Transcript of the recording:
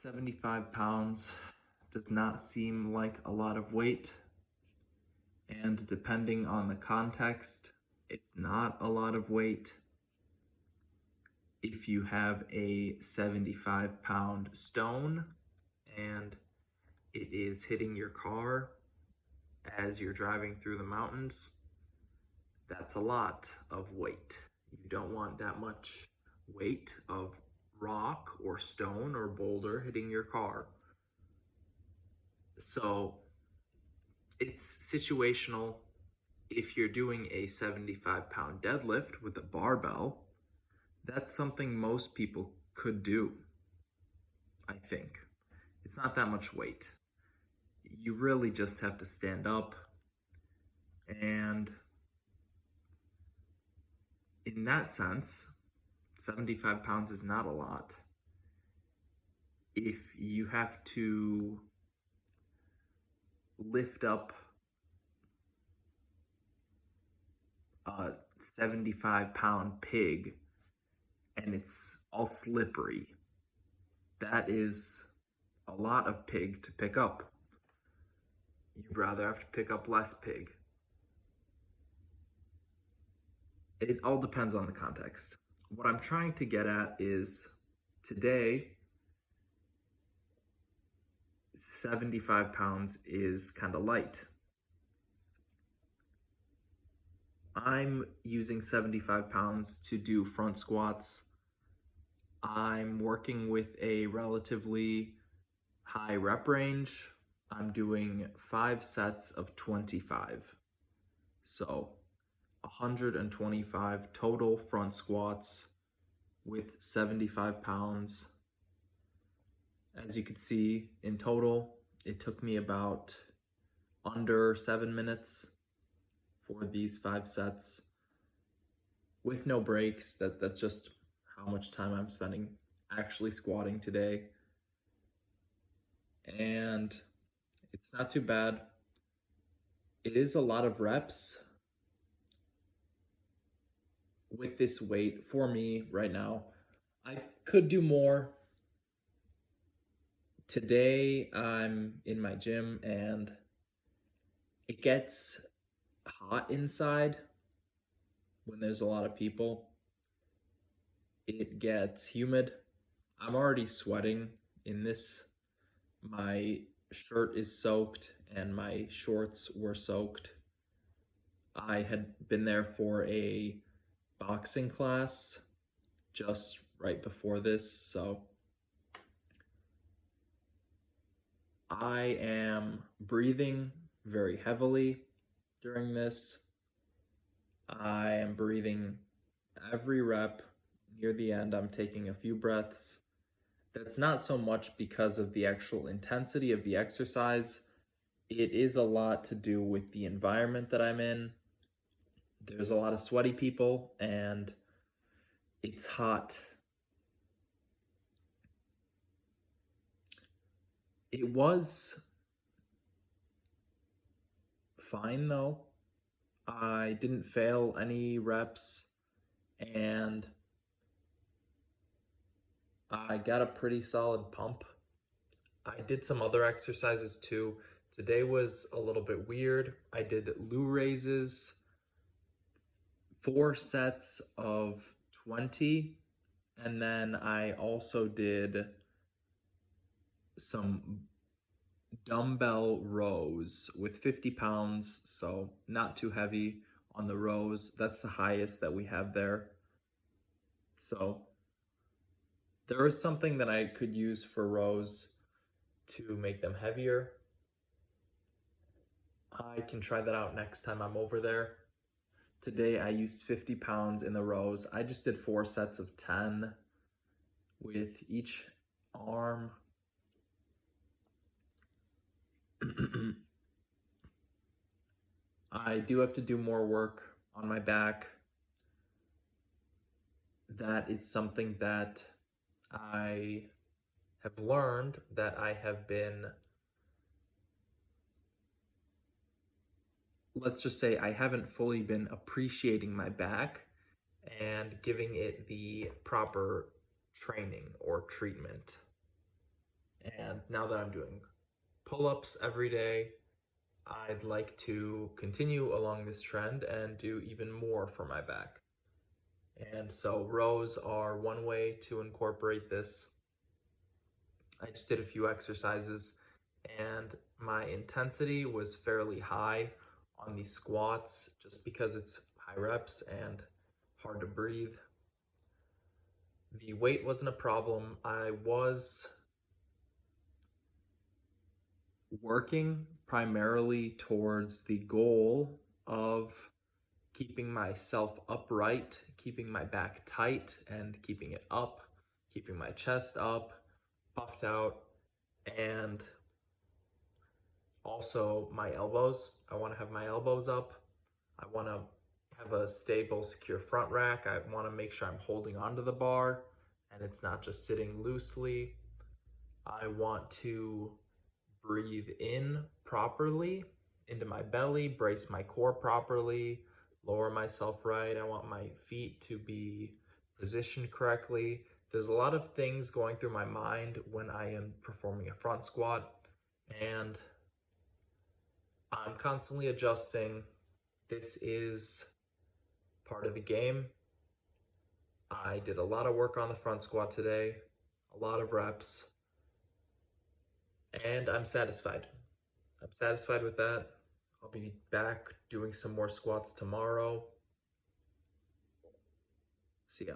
75 pounds does not seem like a lot of weight, and depending on the context, it's not a lot of weight. If you have a 75-pound stone and it is hitting your car as you're driving through the mountains, that's a lot of weight. You don't want that much weight of rock or stone or boulder hitting your car. So it's situational. If you're doing a 75-pound deadlift with a barbell, that's something most people could do, I think. It's not that much weight. You really just have to stand up, and in that sense, 75 pounds is not a lot. If you have to lift up a 75-pound pig and it's all slippery, that is a lot of pig to pick up. You'd rather have to pick up less pig. It all depends on the context. What I'm trying to get at is today, 75 pounds is kind of light. I'm using 75 pounds to do front squats. I'm working with a relatively high rep range. I'm doing 5 sets of 25. So 125 total front squats with 75 pounds. As you can see, in total, it took me about under 7 minutes for these 5 sets with no breaks. That's just how much time I'm spending actually squatting today. And it's not too bad. It is a lot of reps with this weight for me right now. I could do more. Today I'm in my gym and it gets hot inside when there's a lot of people. It gets humid. I'm already sweating in this. My shirt is soaked and my shorts were soaked. I had been there for a boxing class just right before this, so I am breathing very heavily during this. I am breathing every rep. Near the end, I'm taking a few breaths. That's not so much because of the actual intensity of the exercise. It is a lot to do with the environment that I'm in. There's a lot of sweaty people and it's hot. It was fine though. I didn't fail any reps and I got a pretty solid pump. I did some other exercises too. Today was a little bit weird. I did Lou raises, 4 sets of 20, and then I also did some dumbbell rows with 50 pounds, so not too heavy on the rows. That's the highest that we have there. So there is something that I could use for rows to make them heavier. I can try that out next time I'm over there. Today I used 50 pounds in the rows. I just did 4 sets of 10 with each arm. I do have to do more work on my back. That is something that I have learned that I have been, let's just say I haven't fully been appreciating my back and giving it the proper training or treatment. And now that I'm doing pull-ups every day, I'd like to continue along this trend and do even more for my back. And so rows are one way to incorporate this. I just did a few exercises and my intensity was fairly high on these squats just because it's high reps and hard to breathe. The weight wasn't a problem. I was working primarily towards the goal of keeping myself upright, keeping my back tight and keeping it up, keeping my chest up, puffed out, and also my elbows. I want to have my elbows up. I want to have a stable, secure front rack. I want to make sure I'm holding onto the bar and it's not just sitting loosely. I want to breathe in properly into my belly, brace my core properly, lower myself right. I want my feet to be positioned correctly. There's a lot of things going through my mind when I am performing a front squat, and I'm constantly adjusting. This is part of the game. I did a lot of work on the front squat today, a lot of reps, and I'm satisfied. I'm satisfied with that. I'll be back doing some more squats tomorrow. See ya.